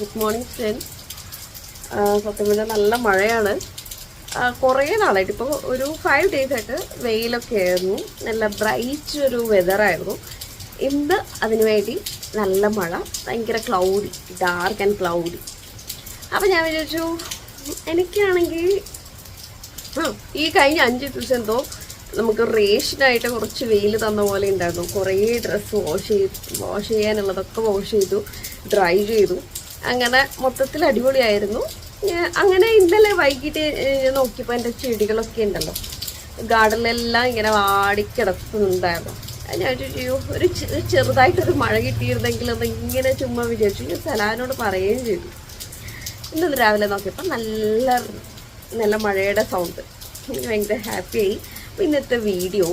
Good morning friends. സത്യം പറഞ്ഞാൽ നല്ല മഴയാണ്. കുറേ നാളായിട്ട് ഇപ്പോൾ ഒരു 5 days ആയിട്ട് വെയിലൊക്കെ ആയിരുന്നു. നല്ല ബ്രൈറ്റ് ഒരു വെതറായിരുന്നു. ഇന്ന് അതിനു വേണ്ടി നല്ല മഴ, ഭയങ്കര ക്ലൗഡി, ഡാർക്ക് ആൻഡ് ക്ലൗഡി. അപ്പോൾ ഞാൻ വിചാരിച്ചു എനിക്കാണെങ്കിൽ ഈ കഴിഞ്ഞ 5 ദിവസം എന്തോ നമുക്ക് റേഷനായിട്ട് കുറച്ച് വെയിൽ തന്ന പോലെ ഉണ്ടായിരുന്നു. കുറേ ഡ്രസ്സ് വാഷ് ചെയ്യാനുള്ളതൊക്കെ വാഷ് ചെയ്തു, ഡ്രൈ ചെയ്തു. അങ്ങനെ മൊത്തത്തിൽ അടിപൊളിയായിരുന്നു. അങ്ങനെ ഇന്നലെ വൈകിട്ട് നോക്കിയപ്പോൾ എൻ്റെ ചെടികളൊക്കെ ഉണ്ടല്ലോ ഗാർഡനിലെല്ലാം ഇങ്ങനെ വാടിക്കിടക്കുന്നുണ്ടായിരുന്നു. ഞാൻ ചോദിച്ചു ഒരു ചെറുതായിട്ടൊരു മഴ കിട്ടിയിരുന്നെങ്കിൽ അത് ഇങ്ങനെ ചുമ്മാ വിചാരിച്ചു. ഞാൻ സലാനോട് പറയുകയും ചെയ്തു. ഇന്നൊന്ന് രാവിലെ നോക്കിയപ്പോൾ നല്ല മഴയുടെ സൗണ്ട്. എനിക്ക് ഭയങ്കര ഹാപ്പിയായി. അപ്പോൾ ഇന്നത്തെ വീഡിയോ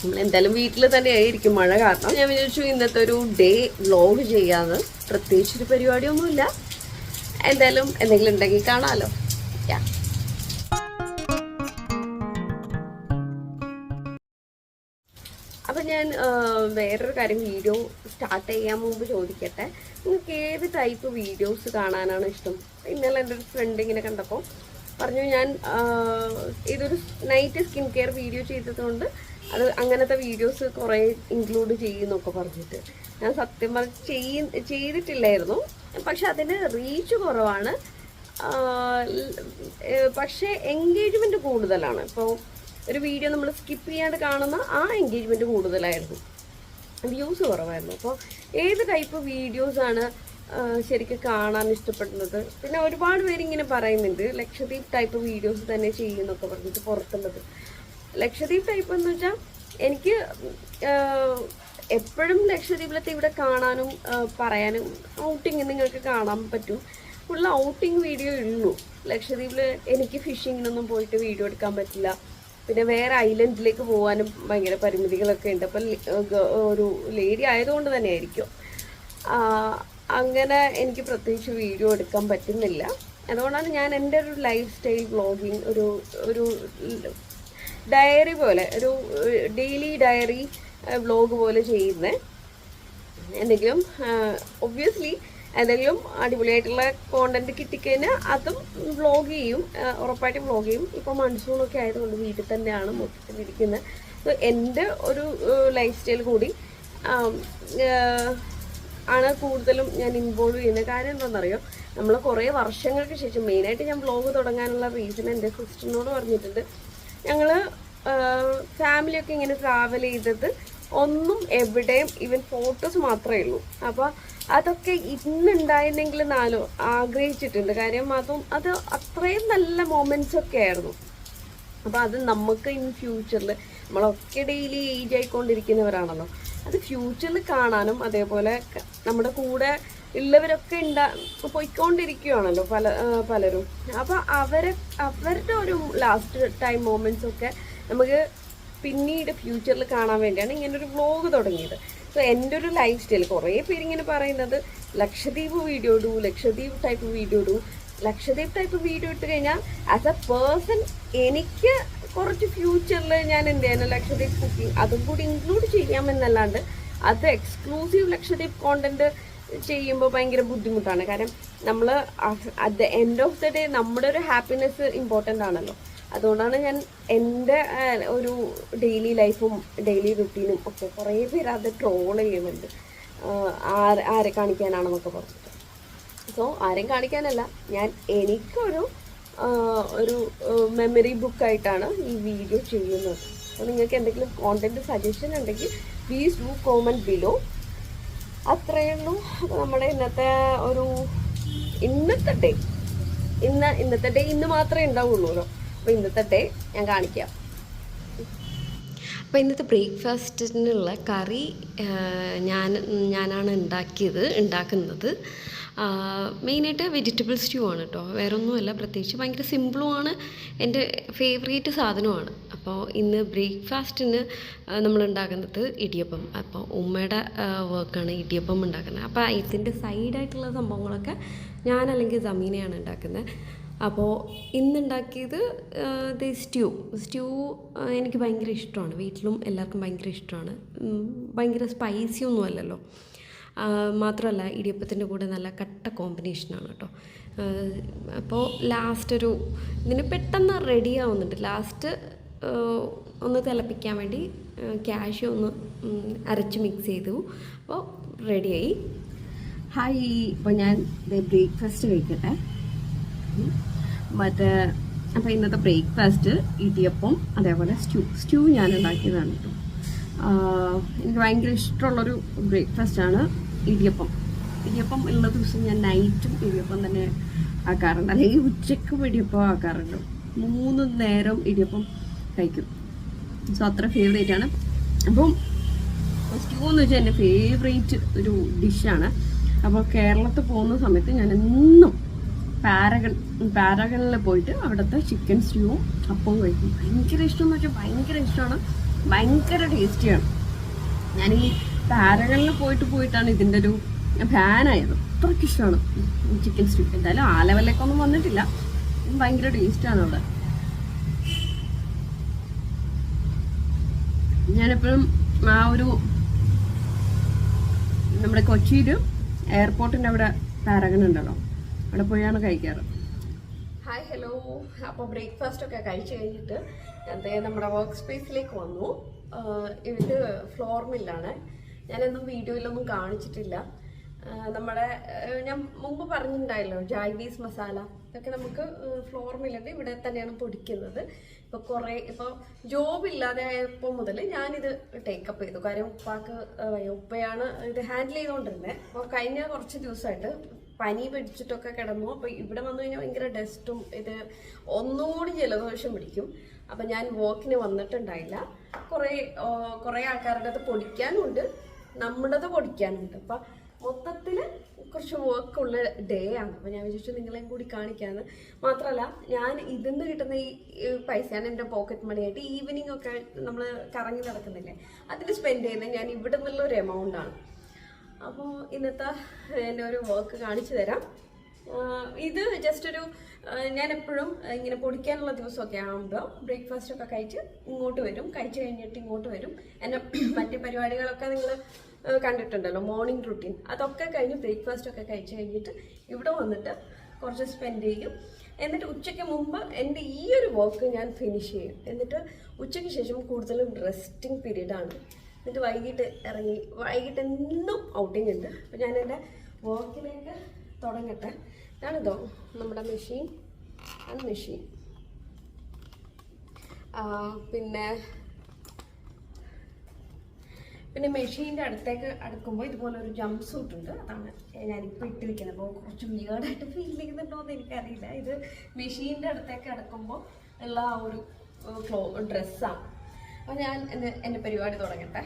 നമ്മളെന്തായാലും വീട്ടിൽ തന്നെ ആയിരിക്കും മഴ കാരണം. ഞാൻ വിചാരിച്ചു ഇന്നത്തെ ഒരു ഡേ വ്ലോഗ് ചെയ്യാമെന്ന്. പ്രത്യേകിച്ചൊരു പരിപാടിയൊന്നുമില്ല, എന്തായാലും എന്തെങ്കിലും ഉണ്ടെങ്കിൽ കാണാമല്ലോ. അപ്പം ഞാൻ വേറൊരു കാര്യം വീഡിയോ സ്റ്റാർട്ട് ചെയ്യാൻ മുമ്പ് ചോദിക്കട്ടെ, നിങ്ങൾക്ക് ഏത് ടൈപ്പ് വീഡിയോസ് കാണാനാണ് ഇഷ്ടം? ഇന്നലെ എൻ്റെ ഒരു ഫ്രണ്ട് ഇങ്ങനെ കണ്ടപ്പോൾ പറഞ്ഞു ഞാൻ ഇതൊരു നൈറ്റ് സ്കിൻ കെയർ വീഡിയോ ചെയ്തതുകൊണ്ട് അത് അങ്ങനത്തെ വീഡിയോസ് കുറേ ഇൻക്ലൂഡ് ചെയ്യുന്നൊക്കെ പറഞ്ഞിട്ട്. ഞാൻ സത്യം പറഞ്ഞ് ചെയ്തിട്ടില്ലായിരുന്നു. പക്ഷെ അതിന് റീച്ച് കുറവാണ്, പക്ഷേ എൻഗേജ്മെൻറ്റ് കൂടുതലാണ്. ഇപ്പോൾ ഒരു വീഡിയോ നമ്മൾ സ്കിപ്പ് ചെയ്യാണ്ട് കാണുന്ന ആ എൻഗേജ്മെൻറ്റ് കൂടുതലായിരുന്നു, വ്യൂസ് കുറവായിരുന്നു. അപ്പോൾ ഏത് ടൈപ്പ് വീഡിയോസാണ് ശരിക്കും കാണാൻ ഇഷ്ടപ്പെടുന്നത്? പിന്നെ ഒരുപാട് പേരിങ്ങനെ പറയുന്നുണ്ട് ലക്ഷദ്വീപ് ടൈപ്പ് വീഡിയോസ് തന്നെ ചെയ്യുന്നൊക്കെ പറഞ്ഞിട്ട് പുറത്തുള്ളത്. ലക്ഷദ്വീപ് ടൈപ്പ് എന്ന് വെച്ചാൽ എനിക്ക് എപ്പോഴും ലക്ഷദ്വീപിലത്തെ ഇവിടെ കാണാനും പറയാനും ഔട്ടിങ് നിങ്ങൾക്ക് കാണാൻ പറ്റും. ഫുൾ ഔട്ടിങ് വീഡിയോ ഉള്ളൂ. ലക്ഷദ്വീപിൽ എനിക്ക് ഫിഷിങ്ങിനൊന്നും പോയിട്ട് വീഡിയോ എടുക്കാൻ പറ്റില്ല. പിന്നെ വേറെ ഐലൻഡിലേക്ക് പോകാനും ഭയങ്കര പരിമിതികളൊക്കെ ഉണ്ട്. അപ്പം ഒരു ലേഡി ആയതുകൊണ്ട് തന്നെ ആയിരിക്കും അങ്ങനെ എനിക്ക് പ്രത്യേകിച്ച് വീഡിയോ എടുക്കാൻ പറ്റുന്നില്ല. അതുകൊണ്ടാണ് ഞാൻ എൻ്റെ ഒരു ലൈഫ് സ്റ്റൈൽ വ്ളോഗിങ് ഒരു ഡയറി പോലെ, ഒരു ഡെയിലി ഡയറി വ്ളോഗ് പോലെ ചെയ്യുന്നത്. എന്തെങ്കിലും ഒബ്വിയസ്ലി എന്തെങ്കിലും അടിപൊളിയായിട്ടുള്ള കോണ്ടന്റ് കിട്ടിക്കഴിഞ്ഞാൽ അതും വ്ളോഗ് ചെയ്യും, ഉറപ്പായിട്ടും വ്ളോഗ് ചെയ്യും. ഇപ്പോൾ മൺസൂണൊക്കെ ആയതുകൊണ്ട് വീട്ടിൽ തന്നെയാണ് മൊത്തത്തിലിരിക്കുന്നത്. സോ എൻ്റെ ഒരു ലൈഫ് സ്റ്റൈൽ കൂടി ആണ് കൂടുതലും ഞാൻ ഇൻവോൾവ് ചെയ്യുന്നത്. കാര്യം എന്താണെന്നറിയോ, നമ്മൾ കുറേ വർഷങ്ങൾക്ക് ശേഷം മെയിനായിട്ട് ഞാൻ വ്ളോഗ് തുടങ്ങാനുള്ള റീസൺ എൻ്റെ സിസ്റ്ററിനോട് പറഞ്ഞിട്ടുണ്ട്. ഞങ്ങൾ ഫാമിലിയൊക്കെ ഇങ്ങനെ ട്രാവൽ ചെയ്തത് ഒന്നും എവിടെയും ഈവൻ ഫോട്ടോസ് മാത്രമേ ഉള്ളൂ. അപ്പോൾ അതൊക്കെ ഇന്നുണ്ടായിരുന്നെങ്കിൽ ആഗ്രഹിച്ചിട്ടുണ്ട്. കാര്യം അത് അത്രയും നല്ല മൊമെൻറ്റ്സ് ഒക്കെ ആയിരുന്നു. അപ്പോൾ അത് നമുക്ക് ഇൻ ഫ്യൂച്ചറിൽ, നമ്മളൊക്കെ ഡെയിലി ഏജ് ആയിക്കൊണ്ടിരിക്കുന്നവരാണല്ലോ, അത് ഫ്യൂച്ചറിൽ കാണാനും അതേപോലെ നമ്മുടെ കൂടെ ഉള്ളവരൊക്കെ പോയിക്കൊണ്ടിരിക്കുകയാണല്ലോ പലരും. അപ്പോൾ അവരുടെ ഒരു ലാസ്റ്റ് ടൈം മൊമെൻറ്റ്സ് ഒക്കെ നമുക്ക് പിന്നീട് ഫ്യൂച്ചറിൽ കാണാൻ വേണ്ടിയാണ് ഇങ്ങനൊരു വ്ളോഗ് തുടങ്ങിയത്. സോ എൻ്റെ ഒരു ലൈഫ് സ്റ്റൈൽ കുറേ പേരിങ്ങനെ പറയുന്നത് ലക്ഷദ്വീപ് വീഡിയോ ഇടൂ, ലക്ഷദ്വീപ് ടൈപ്പ് വീഡിയോ ഇടൂ. ലക്ഷദ്വീപ് ടൈപ്പ് വീഡിയോ ഇട്ട് കഴിഞ്ഞാൽ ആസ് എ പേഴ്സൺ എനിക്ക് കുറച്ച് ഫ്യൂച്ചറിൽ ഞാൻ എന്ത് ചെയ്യാനും ലക്ഷദ്വീപ് കുക്കിംഗ് അതും കൂടി ഇൻക്ലൂഡ് ചെയ്യാമെന്നല്ലാണ്ട് അത് എക്സ്ക്ലൂസീവ് ലക്ഷദ്വീപ് കോണ്ടന്റ് ചെയ്യുമ്പോൾ ഭയങ്കര ബുദ്ധിമുട്ടാണ്. കാരണം നമ്മൾ at the end of the day നമ്മുടെ ഒരു ഹാപ്പിനെസ് ഇമ്പോർട്ടൻ്റ് ആണല്ലോ. അതുകൊണ്ടാണ് ഞാൻ എൻ്റെ ഒരു ഡെയിലി ലൈഫും ഡെയിലി റുട്ടീനും ഒക്കെ കുറേ പേര് അത് ട്രോൾ ചെയ്യുന്നുണ്ട്, ആരെ കാണിക്കാനാണെന്നൊക്കെ പറഞ്ഞിട്ട്. സോ ആരെയും കാണിക്കാനല്ല, ഞാൻ എനിക്കൊരു മെമ്മറി ബുക്കായിട്ടാണ് ഈ വീഡിയോ ചെയ്യുന്നത്. അപ്പോൾ നിങ്ങൾക്ക് എന്തെങ്കിലും കോണ്ടന്റ് സജഷൻ ഉണ്ടെങ്കിൽ പ്ലീസ് ഡു കോമെൻറ്റ് ബിലോ. അത്രയേ ഉള്ളൂ. അപ്പോൾ നമ്മുടെ ഇന്നത്തെ ഡേ ഇന്ന് മാത്രമേ ഉണ്ടാവുള്ളൂ. അപ്പോൾ ഇന്നത്തെ ഡേ ഞാൻ കാണിക്കാം. അപ്പോൾ ഇന്നത്തെ ബ്രേക്ക്ഫാസ്റ്റിനുള്ള കറി ഞാനാണ് ഉണ്ടാക്കുന്നത്. മെയിനായിട്ട് വെജിറ്റബിൾ സ്റ്റ്യൂ ആണ് കേട്ടോ, വേറെ ഒന്നുമല്ല. പ്രത്യേകിച്ച് ഭയങ്കര സിമ്പിളുമാണ്, എൻ്റെ ഫേവറേറ്റ് സാധനമാണ്. അപ്പോൾ ഇന്ന് ബ്രേക്ക്ഫാസ്റ്റിന് നമ്മൾ ഉണ്ടാക്കുന്നത് ഇടിയപ്പം. അപ്പോൾ ഉമ്മയുടെ വർക്കാണ് ഇടിയപ്പം ഉണ്ടാക്കുന്നത്. അപ്പോൾ ഇതിൻ്റെ സൈഡായിട്ടുള്ള സംഭവങ്ങളൊക്കെ ഞാനല്ലെങ്കിൽ സമീനയാണ് ഉണ്ടാക്കുന്നത്. അപ്പോൾ ഇന്നുണ്ടാക്കിയത് സ്റ്റ്യൂ എനിക്ക് ഭയങ്കര ഇഷ്ടമാണ്. വീട്ടിലും എല്ലാവർക്കും ഭയങ്കര ഇഷ്ടമാണ്. ഭയങ്കര സ്പൈസി ഒന്നും അല്ലല്ലോ. മാത്രമല്ല ഇടിയപ്പത്തിൻ്റെ കൂടെ നല്ല കട്ട കോമ്പിനേഷനാണ് കേട്ടോ. അപ്പോൾ ലാസ്റ്റ് ഇതിന് പെട്ടെന്ന് റെഡി ആവുന്നുണ്ട്. ലാസ്റ്റ് ഒന്ന് തിളപ്പിക്കാൻ വേണ്ടി കാഷ്യൂ ഒന്ന് അരച്ച് മിക്സ് ചെയ്തു. അപ്പോൾ റെഡിയായി. ഹായ്, ഇപ്പോൾ ഞാൻ ബ്രേക്ക്ഫാസ്റ്റ് കഴിക്കട്ടെ. അപ്പോൾ ഇന്നത്തെ ബ്രേക്ക്ഫാസ്റ്റ് ഇടിയപ്പം, അതേപോലെ സ്റ്റൂ ഞാൻ ഉണ്ടാക്കിയതാണ് കേട്ടോ. എനിക്ക് ഭയങ്കര ഇഷ്ടമുള്ളൊരു ബ്രേക്ക്ഫാസ്റ്റാണ് ഇടിയപ്പം. ഇടിയപ്പം ഉള്ള ദിവസം ഞാൻ നൈറ്റും ഇടിയപ്പം തന്നെ ആക്കാറുണ്ട്, അല്ലെങ്കിൽ ഉച്ചയ്ക്കും ഇടിയപ്പം ആക്കാറുണ്ട്. 3 നേരം ഇടിയപ്പം കഴിക്കും. സോ അത്ര ഫേവറേറ്റ് ആണ്. അപ്പം സ്റ്റൂ എന്ന് വെച്ചാൽ എൻ്റെ ഫേവറേറ്റ് ഒരു ഡിഷാണ്. അപ്പോൾ കേരളത്തിൽ പോകുന്ന സമയത്ത് ഞാൻ എന്നും പാരഗണിൽ പോയിട്ട് അവിടുത്തെ ചിക്കൻ സ്റ്റൂവും അപ്പവും കഴിക്കും. ഭയങ്കര ഇഷ്ടമെന്ന് വെച്ചാൽ ഭയങ്കര ഇഷ്ടമാണ്, ഭയങ്കര ടേസ്റ്റിയാണ്. ഞാൻ ഈ പാരഗണിൽ പോയിട്ടാണ് ഇതിൻ്റെ ഒരു ഫാനായത്. അത്രയ്ക്ക് ഇഷ്ടമാണ് ചിക്കൻ സ്റ്റൂ. എന്തായാലും ആ ലെവലിലേക്കൊന്നും വന്നിട്ടില്ല, ഭയങ്കര ടേസ്റ്റാണ് അവിടെ. ഞാനെപ്പോഴും നമ്മുടെ കൊച്ചിയിൽ എയർപോർട്ടിൻ്റെ അവിടെ പാരഗൺ ഉണ്ടല്ലോ, അവിടെ പോയാണ് കഴിക്കാറ്. Hi, hello. അപ്പോൾ ബ്രേക്ക്ഫാസ്റ്റ് ഒക്കെ കഴിച്ച് കഴിഞ്ഞിട്ട് നമ്മുടെ വർക്ക് സ്പേസിലേക്ക് വന്നു. ഇത് ഫ്ലോർ മില്ലാണ്. ഞാനൊന്നും വീഡിയോയിലൊന്നും കാണിച്ചിട്ടില്ല. ഞാൻ മുമ്പ് പറഞ്ഞിട്ടുണ്ടായല്ലോ ജായ്വീസ് മസാല, ഇതൊക്കെ നമുക്ക് ഫ്ലോർ മില്ലിൻ്റെ ഇവിടെ തന്നെയാണ് പൊടിക്കുന്നത്. ഇപ്പോൾ ജോബ് ഇല്ലാതെ ആയപ്പോൾ മുതൽ ഞാനിത് ടേക്കപ്പ് ചെയ്തു. കാര്യം ഉപ്പയാണ് ഇത് ഹാൻഡിൽ ചെയ്തുകൊണ്ടിരുന്നത്. അപ്പോൾ കഴിഞ്ഞ കുറച്ച് ദിവസമായിട്ട് പനി പിടിച്ചിട്ടൊക്കെ കിടന്നു. അപ്പോൾ ഇവിടെ വന്നു കഴിഞ്ഞാൽ ഭയങ്കര ഡസ്റ്റും ഇത് ഒന്നുകൂടി ജലദോഷം പിടിക്കും. അപ്പം ഞാൻ വോക്കിന് വന്നിട്ടുണ്ടായില്ല. കുറേ ആൾക്കാരുടെ അത് പൊടിക്കാനുണ്ട്, നമ്മുടേത് പൊടിക്കാനുണ്ട്. അപ്പം മൊത്തത്തിൽ കുറച്ച് വർക്കുള്ള ഡേ ആണ്. അപ്പോൾ ഞാൻ വിചാരിച്ചു നിങ്ങളെയും കൂടി കാണിക്കാമെന്ന്. മാത്രമല്ല ഞാൻ ഇതിന്ന് കിട്ടുന്ന ഈ പൈസയാണ് എൻ്റെ പോക്കറ്റ് മണിയായിട്ട് ഈവനിങ് ഒക്കെ നമ്മൾ കറങ്ങി നടക്കുന്നില്ലേ, അതിൽ സ്പെൻഡ് ചെയ്യുന്നത് ഞാൻ ഇവിടെ നിന്നുള്ളൊരു എമൗണ്ടാണ്. അപ്പോൾ ഇന്നത്തെ എൻ്റെ ഒരു വർക്ക് കാണിച്ചു തരാം. ഇത് ജസ്റ്റ് ഞാൻ എപ്പോഴും ഇങ്ങനെ പൊടിക്കാനുള്ള ദിവസമൊക്കെ ആകുമ്പോൾ ബ്രേക്ക്ഫാസ്റ്റൊക്കെ കഴിച്ച് ഇങ്ങോട്ട് വരും, കഴിച്ച് കഴിഞ്ഞിട്ട് ഇങ്ങോട്ട് വരും. എൻ്റെ മറ്റ് പരിപാടികളൊക്കെ നിങ്ങൾ കണ്ടിട്ടുണ്ടല്ലോ, മോർണിംഗ് റുട്ടീൻ. അതൊക്കെ കഴിഞ്ഞ് ബ്രേക്ക്ഫാസ്റ്റൊക്കെ കഴിച്ച് കഴിഞ്ഞിട്ട് ഇവിടെ വന്നിട്ട് കുറച്ച് സ്പെൻഡ് ചെയ്യും. എന്നിട്ട് ഉച്ചയ്ക്ക് മുമ്പ് എൻ്റെ ഈ ഒരു വർക്ക് ഞാൻ ഫിനിഷ് ചെയ്യും. എന്നിട്ട് ഉച്ചയ്ക്ക് ശേഷം കൂടുതലും റെസ്റ്റിംഗ് പീരീഡാണ്. എന്നിട്ട് വൈകിട്ട് എന്നും ഔട്ടിംഗ് ഉണ്ട്. അപ്പോൾ ഞാൻ എൻ്റെ വർക്കിലേക്ക് തുടങ്ങട്ടെ. ഇതാണിതോ നമ്മുടെ മെഷീൻ. പിന്നെ മെഷീൻ്റെ അടുത്തേക്ക് അടുക്കുമ്പോൾ ഇതുപോലെ ഒരു ജംപ് സൂട്ട് ഉണ്ട്. അതാണ് ഞാനിപ്പോൾ ഇട്ടിരിക്കുന്നത്. അപ്പോൾ കുറച്ച് വിയേർഡായിട്ട് ഫീൽ ചെയ്യുന്നുണ്ടോ എന്ന് എനിക്കറിയില്ല. ഇത് മെഷീൻ്റെ അടുത്തേക്ക് അടുക്കുമ്പോൾ ഉള്ള ആ ഒരു ഡ്രസ്സാണ്. അപ്പോൾ ഞാൻ എൻ്റെ പരിപാടി തുടങ്ങട്ടെ.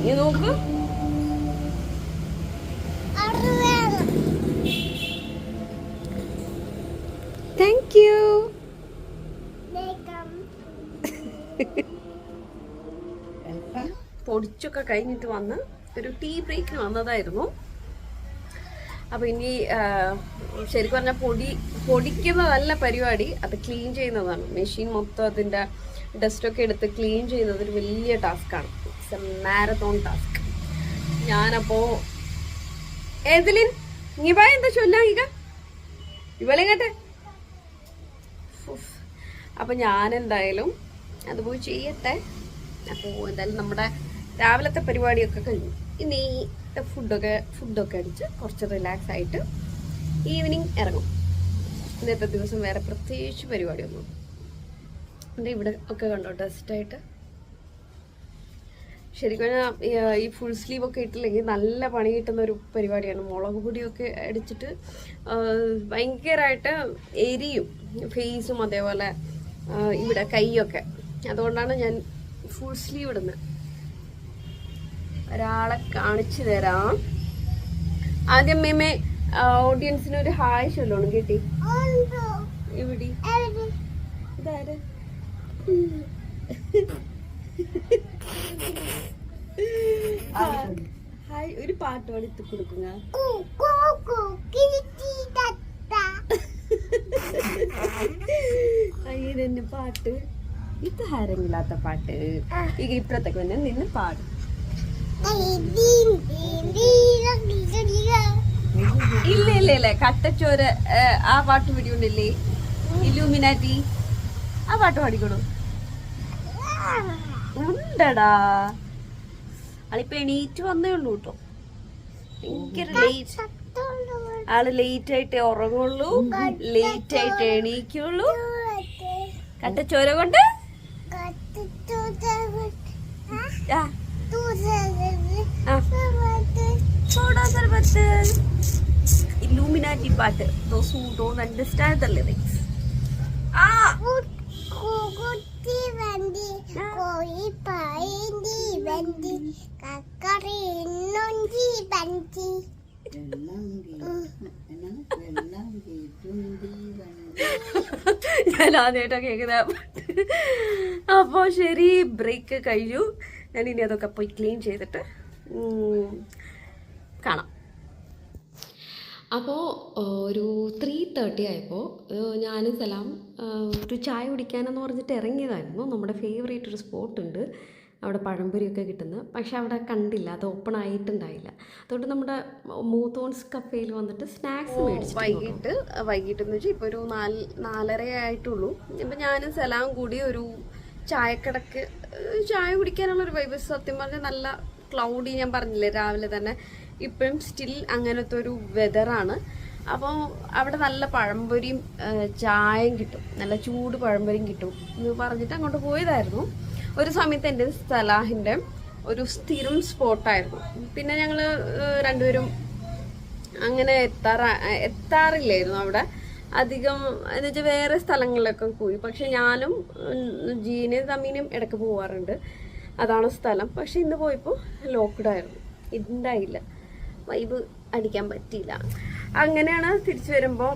നീ നോക്ക്. Thank you. പൊടിച്ചൊക്കെ കഴിഞ്ഞിട്ട് വന്ന് ഒരു ടീ ബ്രേക്കിന് വന്നതായിരുന്നു. അപ്പോൾ ഇനി ശരിക്കും പറഞ്ഞാൽ പൊടിക്കുന്നതല്ല പരിപാടി, അത് ക്ലീൻ ചെയ്യുന്നതാണ്. മെഷീൻ മൊത്തം അതിൻ്റെ ഡസ്റ്റൊക്കെ എടുത്ത് ക്ലീൻ ചെയ്യുന്നത് ഒരു വലിയ ടാസ്ക്കാണ്. It's a marathon task. ഞാനപ്പോൾ ഏതിലിൻ നീ പോയ എന്താ ചൊല്ലാ ഇവളെ കേട്ടെ. അപ്പം ഞാനെന്തായാലും അത് പോയി ചെയ്യട്ടെ. അപ്പോൾ എന്തായാലും നമ്മുടെ രാവിലത്തെ പരിപാടിയൊക്കെ കഴിഞ്ഞു. ഇനി ഫുഡൊക്കെ അടിച്ച് കുറച്ച് റിലാക്സ് ആയിട്ട് ഈവനിങ് ഇറങ്ങും. ഇന്നത്തെ ദിവസം വേറെ പ്രത്യേകിച്ച് പരിപാടിയൊന്നും. എൻ്റെ ഇവിടെ ഒക്കെ കണ്ടോ ഡസ്റ്റായിട്ട്. ശരിക്കും ഈ ഫുൾ സ്ലീവ് ഒക്കെ ഇട്ടില്ലെങ്കിൽ നല്ല പണി കിട്ടുന്ന ഒരു പരിപാടിയാണ്. മുളക് പൊടിയൊക്കെ അടിച്ചിട്ട് ഭയങ്കരമായിട്ട് എരിയും ഫേസും അതേപോലെ ഇവിടെ കൈയൊക്കെ. അതുകൊണ്ടാണ് ഞാൻ ഫുൾ സ്ലീവ് ഇടുന്നത്. ഒരാളെ കാണിച്ചു തരാം. ആദ്യം മേമേ ഓഡിയൻസിന് ഒരു ഹായ് ചൊല്ലോണം കേട്ടി. ഇവിടെ ഇതാര് ഹായ് ഒരു പാട്ട് പാടിത്ത് കൊടുക്കുക. ഇതെന്നെ പാട്ട് ഇത് ആരെങ്കിലാത്ത പാട്ട് ಈಗ ഇപ്പഴത്തേക്ക് തന്നെ നിന്ന് പാടും. ഇല്ല ഇല്ല ഇല്ല കട്ടച്ചോര് ആ പാട്ട് പിടികൊണ്ടില്ലേ ഇലൂമിനാറ്റി ആ പാട്ട് പാടിക്കോളൂ. ഉണ്ടടാ ആളിപ്പോ എണീറ്റ് വന്നേ ഉള്ളൂ കേട്ടോ. ഭയങ്കര ലേറ്റ് ആള് ലേറ്റ് ആയിട്ട് ഉറങ്ങുള്ളൂ, ലേറ്റ് ആയിട്ട് എണീക്കുള്ളൂ. കട്ടച്ചോര കൊണ്ട് ഇലൂമിനാറ്റി പാട്ട്. Those who don't understand the lyrics. ഞാൻ ആദ്യമായിട്ടാ കേൾക്കുന്ന പാട്ട്. അപ്പോ ശരി, ബ്രേക്ക് കഴിഞ്ഞു. ഞാൻ ഇനി അതൊക്കെ പോയി ക്ലീൻ ചെയ്തിട്ട് കാണാം. അപ്പോൾ ഒരു 3:30 ആയപ്പോൾ ഞാനും സലാം ഒരു ചായ കുടിക്കാനെന്ന് പറഞ്ഞിട്ട് ഇറങ്ങിയതായിരുന്നു. നമ്മുടെ ഫേവറേറ്റ് ഒരു സ്പോട്ടുണ്ട്, അവിടെ പഴംപൊരിയൊക്കെ കിട്ടുന്നത്. പക്ഷെ അവിടെ കണ്ടില്ല, അത് ഓപ്പൺ ആയിട്ടുണ്ടായില്ല. അതുകൊണ്ട് നമ്മുടെ മൂത്തോൺസ് കഫേയിൽ വന്നിട്ട് സ്നാക്സ് മേടിച്ചു. വൈകിട്ടെന്ന് വെച്ചാൽ ഇപ്പോൾ ഒരു 4:30 ആയിട്ടുള്ളൂ. ഇപ്പം ഞാനും സലാം കൂടി ഒരു ചായക്കടക്ക് ചായ കുടിക്കാനുള്ളൊരു വൈബ്. സത്യം പറഞ്ഞാൽ നല്ല ക്ലൗഡി, ഞാൻ പറഞ്ഞില്ലേ രാവിലെ തന്നെ. ഇപ്പോഴും സ്റ്റിൽ അങ്ങനത്തെ ഒരു വെതറാണ്. അപ്പോൾ അവിടെ നല്ല പഴംപൊരിയും ചായയും കിട്ടും, നല്ല ചൂട് പഴംപൊരിയും കിട്ടും എന്ന് പറഞ്ഞിട്ട് അങ്ങോട്ട് പോയതായിരുന്നു. ഒരു സമയത്ത് എൻ്റെ സലാഹിൻ്റെ ഒരു സ്ഥിരം സ്പോട്ടായിരുന്നു. പിന്നെ ഞങ്ങൾ രണ്ടുപേരും അങ്ങനെ എത്താറില്ലായിരുന്നു അവിടെ അധികം. എന്ന് വെച്ചാൽ വേറെ സ്ഥലങ്ങളിലൊക്കെ പോയി. പക്ഷെ ഞാനും ജീനയും തമ്മീനും ഇടയ്ക്ക് പോവാറുണ്ട്. അതാണ് സ്ഥലം. പക്ഷെ ഇന്ന് പോയപ്പോൾ ലോക്ക്ഡായിരുന്നു, ഇതുണ്ടായില്ല, വൈബ് അടിക്കാൻ പറ്റിയില്ല. അങ്ങനെയാണ് തിരിച്ചു വരുമ്പോൾ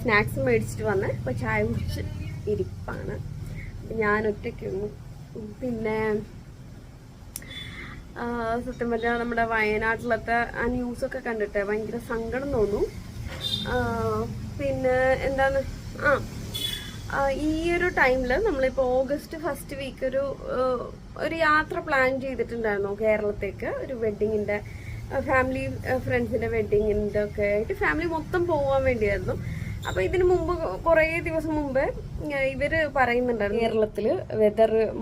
സ്നാക്സ് മേടിച്ചിട്ട് വന്ന് ഇപ്പോൾ ചായ കുടിച്ച് ഇരിപ്പാണ്. ഞാൻ ഒറ്റയ്ക്കുന്നു. പിന്നെ സത്യം പറഞ്ഞാൽ നമ്മുടെ വയനാട്ടിലത്തെ ആ ന്യൂസൊക്കെ കണ്ടിട്ട് ഭയങ്കര സങ്കടം തോന്നും. പിന്നെ എന്താണ് ഈ ഒരു ടൈമിൽ നമ്മളിപ്പോൾ ഓഗസ്റ്റ് ഫസ്റ്റ് വീക്ക് ഒരു യാത്ര പ്ലാൻ ചെയ്തിട്ടുണ്ടായിരുന്നു കേരളത്തേക്ക്. ഒരു വെഡ്ഡിങ്ങിൻ്റെ ഫാമിലി ഫ്രണ്ട്സിൻ്റെ വെഡ്ഡിങ്ങിൻ്റെ ഒക്കെ ആയിട്ട് ഫാമിലി മൊത്തം പോകാൻ വേണ്ടിയായിരുന്നു. അപ്പോൾ ഇതിന് മുമ്പ് കുറേ ദിവസം മുമ്പ് ഇവർ പറയുന്നുണ്ടായിരുന്നു കേരളത്തിൽ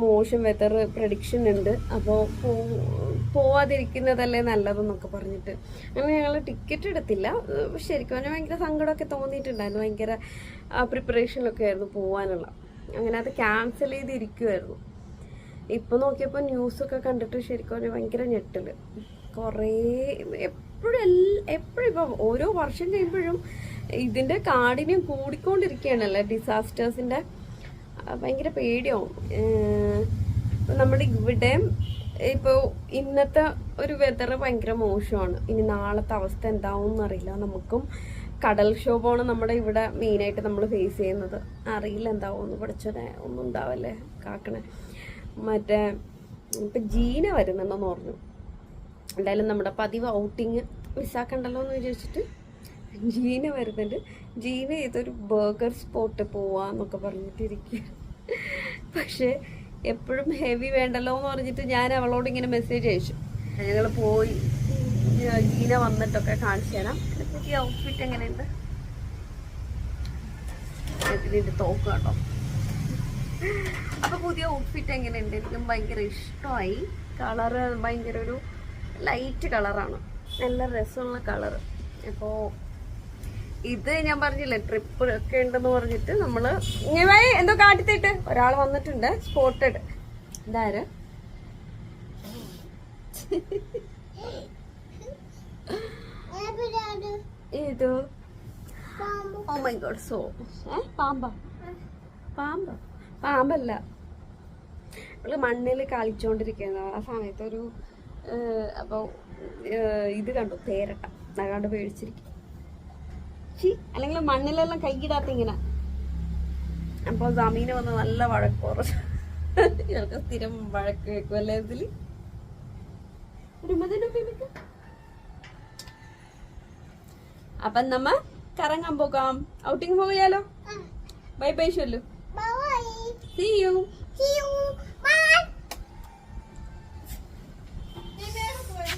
മോശം വെതർ പ്രഡിക്ഷൻ ഉണ്ട്, അപ്പോൾ പോവാതിരിക്കുന്നതല്ലേ നല്ലതെന്നൊക്കെ പറഞ്ഞിട്ട്. അങ്ങനെ ഞങ്ങൾ ടിക്കറ്റ് എടുത്തില്ല. ശരിക്കും പറഞ്ഞാൽ ഭയങ്കര സങ്കടമൊക്കെ തോന്നിയിട്ടുണ്ടായിരുന്നു. ഭയങ്കര പ്രിപ്പറേഷനിലൊക്കെ ആയിരുന്നു പോകാനുള്ള. അങ്ങനെ അത് ക്യാൻസൽ ചെയ്തിരിക്കുമായിരുന്നു. ഇപ്പോൾ നോക്കിയപ്പോൾ ന്യൂസൊക്കെ കണ്ടിട്ട് ശരിക്കും പറഞ്ഞാൽ ഭയങ്കര ഞെട്ടൽ. കുറേ എപ്പോഴും ഇപ്പം ഓരോ വർഷം കഴിയുമ്പോഴും ഇതിൻ്റെ കാഠിന്യം കൂടിക്കൊണ്ടിരിക്കുകയാണല്ലേ, ഡിസാസ്റ്റേഴ്സിൻ്റെ. ഭയങ്കര പേടിയാവും. നമ്മുടെ ഇവിടെ ഇപ്പോൾ ഇന്നത്തെ ഒരു വെതർ ഭയങ്കര മോശമാണ്. ഇനി നാളത്തെ അവസ്ഥ എന്താവും എന്നറിയില്ല. നമുക്കും കടൽക്ഷോഭമാണ് നമ്മുടെ ഇവിടെ മെയിനായിട്ട് നമ്മൾ ഫേസ് ചെയ്യുന്നത്. അറിയില്ല എന്താവുമെന്ന്. പഠിച്ചോനെ ഒന്നും ഉണ്ടാവല്ലേ കാക്കണേ. മറ്റേ ഇപ്പം ജീന വരുന്നുണ്ടെന്ന് പറഞ്ഞു. എന്തായാലും നമ്മുടെ പതിവ് ഔട്ടിങ് മിസ്സാക്കണ്ടല്ലോ എന്ന് വിചാരിച്ചിട്ട് ജീന വരുന്നുണ്ട്. ജീന ഇതൊരു ബർഗർ സ്പോട്ട് പോവാന്നൊക്കെ പറഞ്ഞിട്ടിരിക്കുക. പക്ഷേ എപ്പോഴും ഹെവി വേണ്ടല്ലോ എന്ന് പറഞ്ഞിട്ട് ഞാൻ അവളോട് ഇങ്ങനെ മെസ്സേജ് അയച്ചു. ഞങ്ങൾ പോയി ജീന വന്നിട്ടൊക്കെ കാണിച്ചു തരാം. പുതിയ ഔട്ട്ഫിറ്റ് എങ്ങനെയുണ്ട് ഇതിൻ്റെ തോക്ക് കേട്ടോ. അപ്പോൾ പുതിയ ഔട്ട്ഫിറ്റ് എങ്ങനെയുണ്ട്? എനിക്കും ഭയങ്കര ഇഷ്ടമായി. കളറ് ഭയങ്കര ഒരു ലൈറ്റ് കളറാണ്, നല്ല രസമുള്ള കളറ്. അപ്പോൾ ഇത് ഞാൻ പറഞ്ഞില്ലേ ട്രിപ്പ് ഒക്കെ ഉണ്ടെന്ന് പറഞ്ഞിട്ട് നമ്മൾ ഇങ്ങനെ എന്തോ കാട്ടിത്തിട്ട് ഒരാൾ വന്നിട്ടുണ്ട്. സ്പോട്ടഡ്. ഇതാര് ഏതോ ഓ മൈ ഗോഡ് സോ പാമ്പല്ല. അവള് മണ്ണിൽ കളിച്ചോണ്ടിരിക്കുന്നു. ആ സമയത്ത് ഒരു അപ്പോൾ ഇത് കണ്ടു, തേരട്ട. അതാണ്ട് പേടിച്ചിരിക്കും. അല്ലെങ്കിൽ മണ്ണിലെല്ലാം കൈയിടാത്ത ഇങ്ങനെ. അപ്പോൾ ജമീന വന്ന് നല്ല വഴക്ക് കുറച്ച് ഇവർക്ക് സ്ഥിരം വഴക്ക് കേൾക്കുമല്ലേ ഇതിൽ. അപ്പം നമ്മ കറങ്ങാൻ പോകാം, ഔട്ടിങ് പോകാലോ. ബൈ ബൈ ഷൊല്ലു. See you.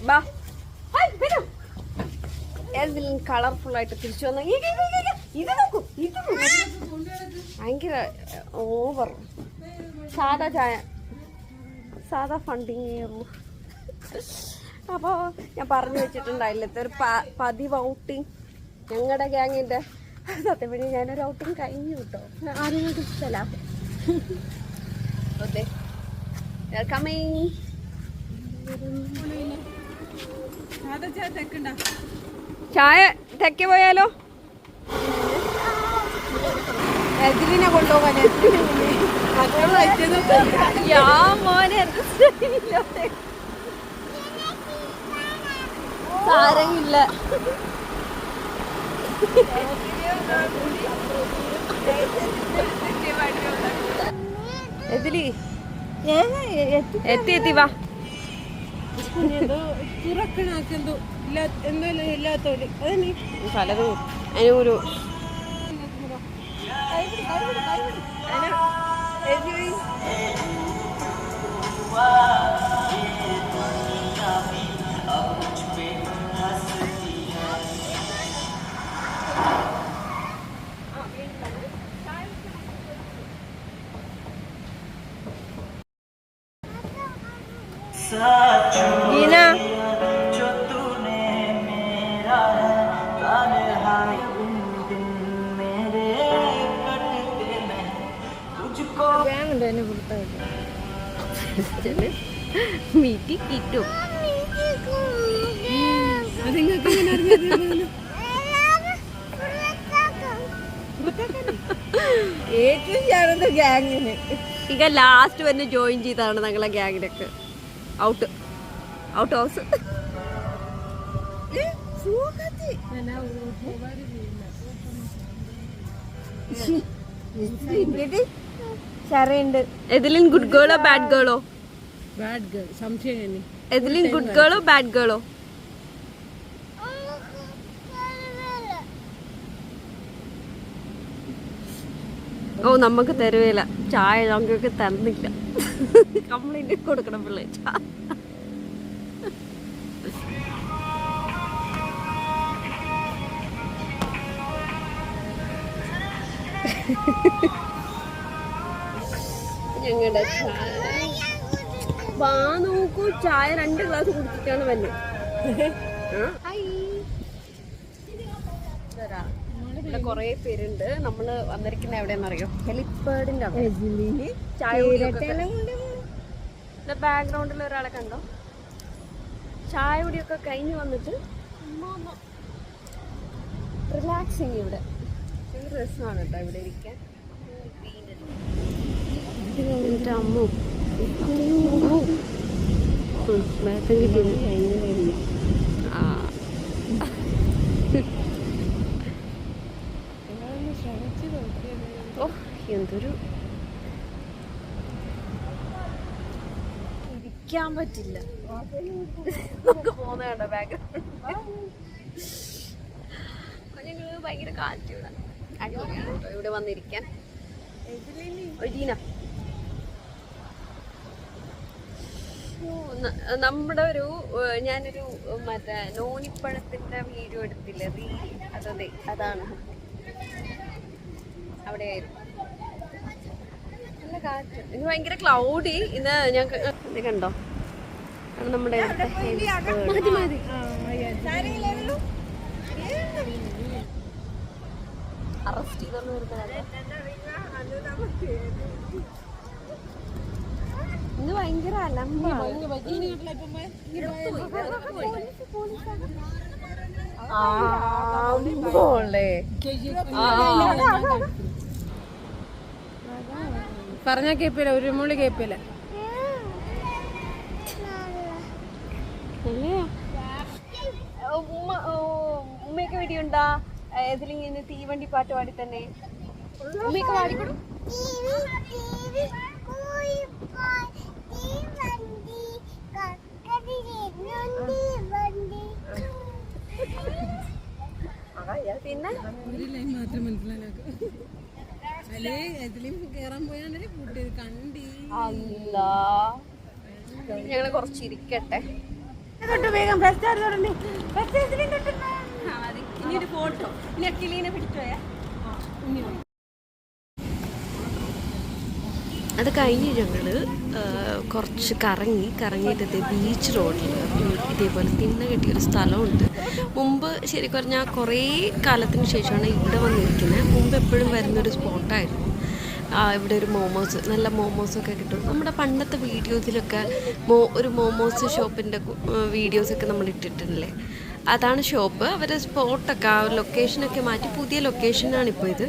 ബാ വരും. ഏതെങ്കിലും കളർഫുൾ ആയിട്ട് തിരിച്ചു വന്ന ഇത് നോക്കൂ. ഇത് ഭയങ്കര ഓവർ. സാധാ ചായ, സാധാ ഫണ്ടിങ്ങേ ഉള്ളൂ. അപ്പോൾ ഞാൻ പറഞ്ഞു വെച്ചിട്ടുണ്ടായില്ലത്തെ ഒരു പതിവ് ഔട്ടിങ് ഞങ്ങളുടെ ഗ്യാങ്ങിൻ്റെ. സത്യം പറഞ്ഞാൽ ഞാനൊരു ഔട്ടിങ് കഴിഞ്ഞു കേട്ടോ. ആരും ഇഷ്ടമല്ല. Okay coming. ചായ തെക്കെ പോയാലോ? എതിലിനെ കൊണ്ടുപോകാൻ മോനെ സാരമില്ല. എതിലി എത്തി വാ. പലതും അതിനൊരു गीना जो तूने मेरा है तन्हाई उन दिन मेरे कटते मैं तुझको गैंग देने पड़ता है मीठी कीटो ಈಗ ലാസ്റ്റ് വന്ന് ജോയിൻ ചെയ്താണ് ഞങ്ങളെ ഗ്യാങ്ങിലൊക്കെ. Out house. എതിലിൻ ഗുഡ് ഗേളോ ബാഡ് ഗേളോ? Bad girl. സംശയം എതിലിൻ ഗുഡ് ഗേളോ ബാഡ് ഗേളോ? ഓ നമുക്ക് തരുവേല ചായ, ഞങ്ങൾക്ക് തന്നില്ല. കംപ്ലൈന്റ് കൊടുക്കണം പിള്ളേ. ഞങ്ങളുടെ ചായ വാ നോക്കൂ. ചായ 2 ഗ്ലാസ് കുടിച്ചിട്ടാണ് വന്നത്. ഇവിടെ കൊറേ പേരുണ്ട്. നമ്മള് വന്നിരിക്കുന്ന എവിടെയെന്നറിയോ? ഹെലിപ്പാഡിന്റെ ചായ. ബാക്ക്ഗ്രൗണ്ടിൽ ഒരാളെ കണ്ടോ? ചായ കുടിയൊക്കെ കഴിഞ്ഞ് വന്നിട്ട് റിലാക്സിങ്. ഇവിടെ രസമാണ് കേട്ടോ ഇവിടെ ഇരിക്കാൻ. എൻ്റെ അമ്മ ഓ എന്തൊരു ഇരിക്കാൻ പറ്റില്ല. നമുക്ക് പോകുന്ന കണ്ടോ ബാക്ക്ഗ്രൗണ്ട്. ഞങ്ങള് ഭയങ്കര കാറ്റ്. ഇവിടെ അടിപൊളിയാണ് കേട്ടോ ഇവിടെ വന്നിരിക്കാൻ. നമ്മുടെ ഞാനൊരു മറ്റേ നോനിപ്പഴത്തിന്റെ വീഡിയോ എടുത്തില്ലേ, റീൽ. അതെ അതാണ് അവിടെ. നല്ല കാറ്റ്. ഇന്ന് ഭയങ്കര ക്ലൗഡി. ഇന്ന് ഞങ്ങൾക്ക് കണ്ടോ നമ്മുടെ അറസ്റ്റ് ചെയ്തോന്ന് വരുന്ന ഇന്ന് ഭയങ്കര അലമ്പാണ്. പറഞ്ഞാ കേപ്പില്ല, ഒരു മുള്ളി കേപ്പില്ല. ഉമ്മയൊക്കെ വീഡിയോണ്ടാ ഇതിലിങ്ങനെ തീവണ്ടി പാട്ട് പാടി തന്നെ ഉമ്മയൊക്കെ പാടിക്കൊടും. പിന്നെ മാത്രം മനസ്സിലാക്കും. കേറാൻ പോയാണ്ടേ കൂട്ടിയത് കണ്ടി. ഞങ്ങള് കുറച്ചിരിക്കട്ടെ. ഇനി ഒരു ഫോട്ടോ ഇനി അക്കിലീനെ പിടിച്ചോയാ. അത് കഴിഞ്ഞ് ഞങ്ങൾ കുറച്ച് കറങ്ങിയിട്ട് ബീച്ച് റോഡിൽ ഇതേപോലെ തിണ്ണ കെട്ടിയൊരു സ്ഥലമുണ്ട്. മുമ്പ് ശരിക്കും പറഞ്ഞാൽ കുറേ കാലത്തിന് ശേഷമാണ് ഇവിടെ വന്നിരിക്കുന്നത്. മുമ്പ് എപ്പോഴും വരുന്നൊരു സ്പോട്ടായിരുന്നു. ഇവിടെ ഒരു മോമോസ്, നല്ല മോമോസൊക്കെ കിട്ടും. നമ്മുടെ പണ്ടത്തെ വീഡിയോസിലൊക്കെ ഒരു മോമോസ് ഷോപ്പിൻ്റെ വീഡിയോസൊക്കെ നമ്മൾ ഇട്ടിട്ടില്ലേ, അതാണ് ഷോപ്പ്. അവരുടെ സ്പോട്ടൊക്കെ ആ ലൊക്കേഷനൊക്കെ മാറ്റി പുതിയ ലൊക്കേഷനാണിപ്പോൾ ഇത്.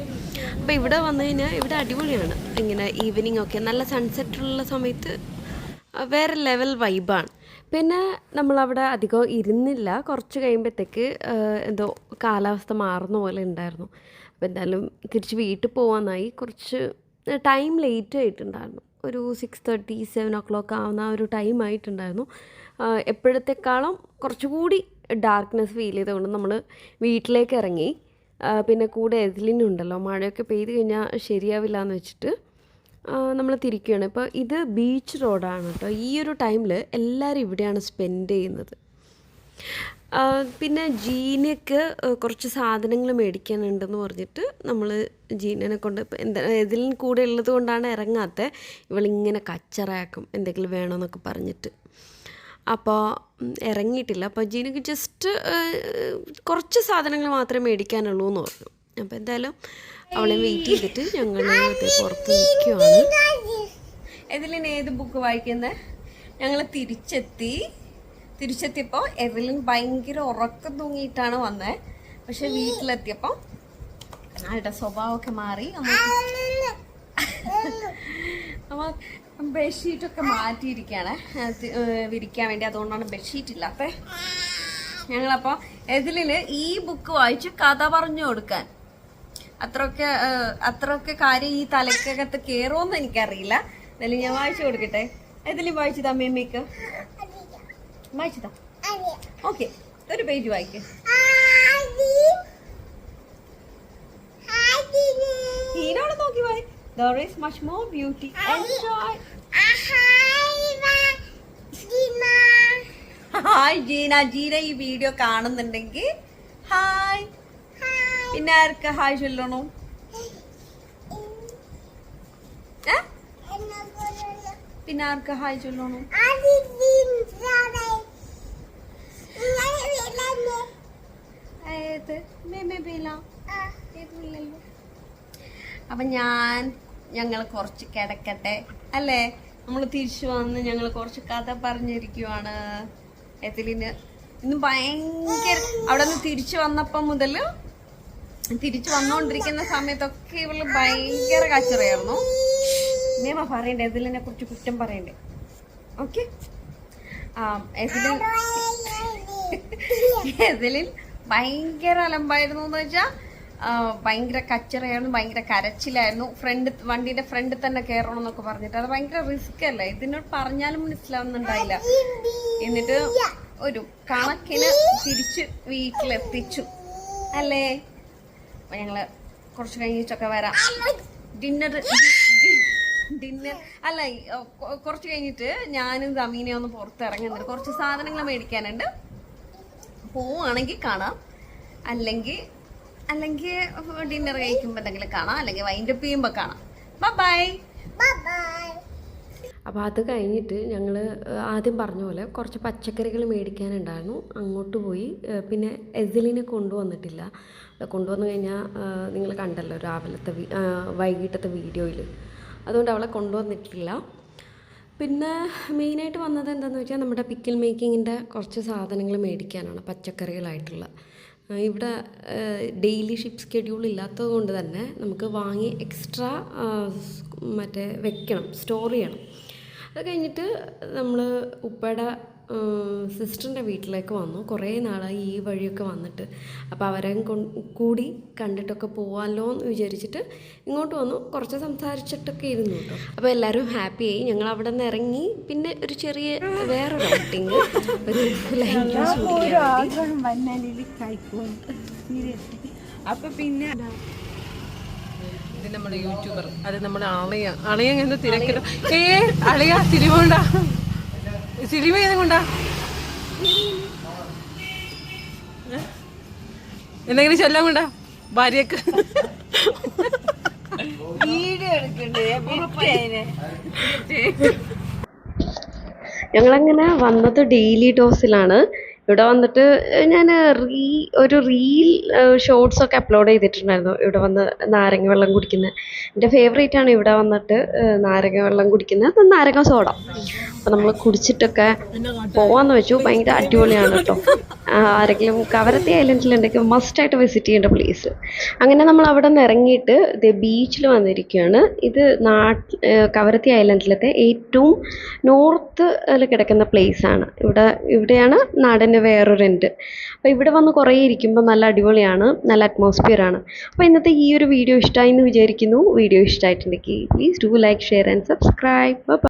അപ്പോൾ ഇവിടെ വന്നു കഴിഞ്ഞാൽ ഇവിടെ അടിപൊളിയാണ്. ഇങ്ങനെ ഈവനിങ് ഒക്കെ നല്ല സൺസെറ്റുള്ള സമയത്ത് വേറെ ലെവൽ വൈബാണ്. പിന്നെ നമ്മളവിടെ അധികം ഇരുന്നില്ല. കുറച്ച് കഴിയുമ്പോഴത്തേക്ക് എന്തോ കാലാവസ്ഥ മാറുന്ന പോലെ ഉണ്ടായിരുന്നു. അപ്പോൾ എന്തായാലും തിരിച്ച് വീട്ടിൽ പോകാനായി. കുറച്ച് ടൈം ലേറ്റ് ആയിട്ടുണ്ടായിരുന്നു. ഒരു 6:30 7 o'clock ആവുന്ന ആ ഒരു ടൈം ആയിട്ടുണ്ടായിരുന്നു. എപ്പോഴത്തേക്കാളും കുറച്ചുകൂടി ഡാർക്ക്നെസ് ഫീൽ ചെയ്തുകൊണ്ട് നമ്മൾ വീട്ടിലേക്ക് ഇറങ്ങി. പിന്നെ കൂടെ എതിലിനുണ്ടല്ലോ, മഴയൊക്കെ പെയ്ത് കഴിഞ്ഞാൽ ശരിയാവില്ല എന്ന് വെച്ചിട്ട് നമ്മൾ തിരിക്കുകയാണ്. ഇപ്പോൾ ഇത് ബീച്ച് റോഡാണ് കേട്ടോ. ഈ ഒരു ടൈമിൽ എല്ലാവരും ഇവിടെയാണ് സ്പെൻഡ് ചെയ്യുന്നത്. പിന്നെ ജീനയ്ക്ക് കുറച്ച് സാധനങ്ങൾ മേടിക്കാനുണ്ടെന്ന് പറഞ്ഞിട്ട് നമ്മൾ ജീനനെ കൊണ്ട് എന്താ എതിലിന് കൂടെ ഉള്ളത് കൊണ്ടാണ് ഇറങ്ങാത്തത്. ഇവളിങ്ങനെ കച്ചറയാക്കും എന്തെങ്കിലും വേണമെന്നൊക്കെ പറഞ്ഞിട്ട്. അപ്പോൾ ഇറങ്ങിയിട്ടില്ല. അപ്പോൾ ജീനക്ക് ജസ്റ്റ് കുറച്ച് സാധനങ്ങൾ മാത്രമേ മേടിക്കാനുള്ളൂ എന്ന് പറഞ്ഞു. അപ്പോൾ എന്തായാലും അവളെ വെയിറ്റ് ചെയ്തിട്ട് ഞങ്ങൾ പുറത്ത് നിൽക്കുകയാണ്. എവലിൻ ഏത് ബുക്ക് വായിക്കുന്നത്? ഞങ്ങൾ തിരിച്ചെത്തിയപ്പോൾ എവലിൻ ഭയങ്കര ഉറക്കം തൂങ്ങിയിട്ടാണ് വന്നത്. പക്ഷെ വീട്ടിലെത്തിയപ്പോൾ ആളുടെ സ്വഭാവമൊക്കെ മാറി. നമ്മൾ ബെഡ്ഷീറ്റൊക്കെ മാറ്റിയിരിക്കുകയാണ് വിരിക്കാൻ വേണ്ടി. അതുകൊണ്ടാണ് ബെഡ്ഷീറ്റ് ഇല്ലാത്ത. ഞങ്ങളപ്പോൾ എതിലിന് ഈ ബുക്ക് വായിച്ച് കഥ പറഞ്ഞു കൊടുക്കാൻ അത്രയൊക്കെ കാര്യം ഈ തലക്കകത്ത് കയറുമെന്ന് എനിക്കറിയില്ല. എന്നാലും ഞാൻ വായിച്ചു കൊടുക്കട്ടെ. എതിലും വായിച്ചതാ മേമ്മയ്ക്ക് വായിച്ചതാ. ഓക്കെ, ഒരു പേജ് വായിക്ക്. ഈനോട് നോക്കി വായി. There is much more beauty. Enjoy. Hi Jeena. Jeena ഈ വീഡിയോ കാണുന്നുണ്ടെങ്കിൽ ഹായ്. പിന്നെ ആർക്ക് ഹായ് ചൊല്ലണോ? പിന്നെ ആർക്ക് ഹായ് ചൊല്ലണോ? അപ്പം ഞങ്ങൾ കുറച്ച് കിടക്കട്ടെ അല്ലേ? നമ്മൾ തിരിച്ചു വന്ന് ഞങ്ങൾ കുറച്ച് കഥ പറഞ്ഞിരിക്കുവാണ്. എതിലിന് ഇന്ന് ഭയങ്കര അവിടെ നിന്ന് തിരിച്ചു വന്നപ്പം മുതൽ തിരിച്ചു വന്നുകൊണ്ടിരിക്കുന്ന സമയത്തൊക്കെ ഇവള് ഭയങ്കര കച്ചറയായിരുന്നു. മേമ പറയണ്ടേ എതിലിനെ കുറിച്ച് കുറ്റം പറയണ്ടേ? ഓക്കെ. എതിലിൻ ഭയങ്കര അലമ്പായിരുന്നു എന്ന് വെച്ചാൽ ഭയങ്കര കച്ചറയായിരുന്നു, ഭയങ്കര കരച്ചിലായിരുന്നു. വണ്ടിയുടെ ഫ്രണ്ടിൽ തന്നെ കയറണം എന്നൊക്കെ പറഞ്ഞിട്ട് അത് ഭയങ്കര റിസ്ക് അല്ലേ? ഇതിനോട് പറഞ്ഞാലും മനസ്സിലാവുന്നുണ്ടായില്ല. എന്നിട്ട് ഒരു കണക്കിന് തിരിച്ച് വീട്ടിലെത്തിച്ചു അല്ലേ? അപ്പൊ ഞങ്ങള് കുറച്ച് കഴിഞ്ഞിട്ടൊക്കെ വരാം. ഡിന്നർ അല്ല, കുറച്ച് കഴിഞ്ഞിട്ട് ഞാനും ദമീനെ ഒന്ന് പുറത്തിറങ്ങുന്നുണ്ട്. കുറച്ച് സാധനങ്ങൾ മേടിക്കാനുണ്ട്. പോവുകയാണെങ്കിൽ കാണാം, അല്ലെങ്കിൽ ഡിന്നർ കഴിക്കുമ്പോൾ എന്തെങ്കിലും കാണാം, അല്ലെങ്കിൽ വൈൻഡപ്പ് ചെയ്യുമ്പോൾ കാണാം. ബൈ. അപ്പോൾ അത് കഴിഞ്ഞിട്ട് ഞങ്ങൾ ആദ്യം പറഞ്ഞ പോലെ കുറച്ച് പച്ചക്കറികൾ മേടിക്കാനുണ്ടായിരുന്നു. അങ്ങോട്ട് പോയി. പിന്നെ എസിലിനെ കൊണ്ടുവന്നിട്ടില്ല. കൊണ്ടുവന്നു കഴിഞ്ഞാൽ നിങ്ങൾ കണ്ടല്ലോ രാവിലത്തെ വൈകിട്ടത്തെ വീഡിയോയിൽ. അതുകൊണ്ട് അവളെ കൊണ്ടുവന്നിട്ടില്ല. പിന്നെ മെയിനായിട്ട് വന്നത് എന്താണെന്ന് വെച്ചാൽ നമ്മുടെ പിക്കിൾ മേക്കിങ്ങിൻ്റെ കുറച്ച് സാധനങ്ങൾ മേടിക്കാനാണ്, പച്ചക്കറികളായിട്ടുള്ള. ഇവിടെ ഡെയിലി ഷിപ്പ് സ്കെഡ്യൂൾ ഇല്ലാത്തത് കൊണ്ട് തന്നെ നമുക്ക് വാങ്ങി എക്സ്ട്രാ മറ്റേ വെക്കണം, സ്റ്റോർ ചെയ്യണം. അത് കഴിഞ്ഞിട്ട് നമ്മൾ ഉപ്പയുടെ സിസ്റ്ററിൻ്റെ വീട്ടിലേക്ക് വന്നു. കുറേ നാളായി ഈ വഴിയൊക്കെ വന്നിട്ട്, അപ്പോൾ അവരെ കൂടി കണ്ടിട്ടൊക്കെ പോകാമല്ലോ എന്ന് വിചാരിച്ചിട്ട് ഇങ്ങോട്ട് വന്നു. കുറച്ച് സംസാരിച്ചിട്ടൊക്കെ ഇരുന്നു കേട്ടോ. അപ്പോൾ എല്ലാവരും ഹാപ്പിയായി. ഞങ്ങൾ അവിടെ നിന്ന് ഇറങ്ങി. പിന്നെ ഒരു ചെറിയ വേറൊരു ഔട്ടിങ്, ഒരു ലൈം ജ്യൂസ് അപ്പൊ പിന്നെ ഇത് നമ്മുടെ യൂട്യൂബർ, അത് നമ്മുടെ അളിയ എന്താ തിരക്കില്ല. അളിയ സിനിമ കൊണ്ടാ, സിനിമ ഏതും കൊണ്ടാ എന്തെങ്കിലും ചൊല്ലാൻ കൊണ്ടാ ഭാര്യക്ക് ഞങ്ങളങ്ങനെ വന്നത് ഡെയിലി ഡോസിലാണ്. ഇവിടെ വന്നിട്ട് ഞാൻ ഒരു റീൽ ഷോർട്സൊക്കെ അപ്ലോഡ് ചെയ്തിട്ടുണ്ടായിരുന്നു. ഇവിടെ വന്ന് നാരങ്ങ വെള്ളം കുടിക്കുന്നത് എൻ്റെ ഫേവറേറ്റ് ആണ്. ഇവിടെ വന്നിട്ട് നാരങ്ങ വെള്ളം കുടിക്കുന്നത്, നാരങ്ങ സോഡ. അപ്പോൾ നമ്മൾ കുടിച്ചിട്ടൊക്കെ പോകാമെന്ന് വെച്ചു. ഭയങ്കര അടിപൊളിയാണ് കേട്ടോ. ആരെങ്കിലും കവരത്തി ഐലൻഡിലുണ്ടെങ്കിൽ മസ്റ്റായിട്ട് വിസിറ്റ് ചെയ്യേണ്ട പ്ലേസ്. അങ്ങനെ നമ്മൾ അവിടെ നിന്ന് ഇറങ്ങിയിട്ട് ഇത് ബീച്ചിൽ വന്നിരിക്കുകയാണ്. ഇത് കവരത്തി ഐലൻഡിലത്തെ ഏറ്റവും നോർത്തിൽ കിടക്കുന്ന പ്ലേസാണ്. ഇവിടെയാണ് നാടിൻ്റെ വേറൊരു എൻഡ്. അപ്പോൾ ഇവിടെ വന്ന് കുറേ ഇരിക്കുമ്പോൾ നല്ല അടിപൊളിയാണ്, നല്ല അറ്റ്മോസ്ഫിയറാണ്. അപ്പോൾ ഇന്നത്തെ ഈ ഒരു വീഡിയോ ഇഷ്ടമായി എന്ന് വിചാരിക്കുന്നു. വീഡിയോ ഇഷ്ടമായിട്ടുണ്ടെങ്കിൽ please do like, share and subscribe.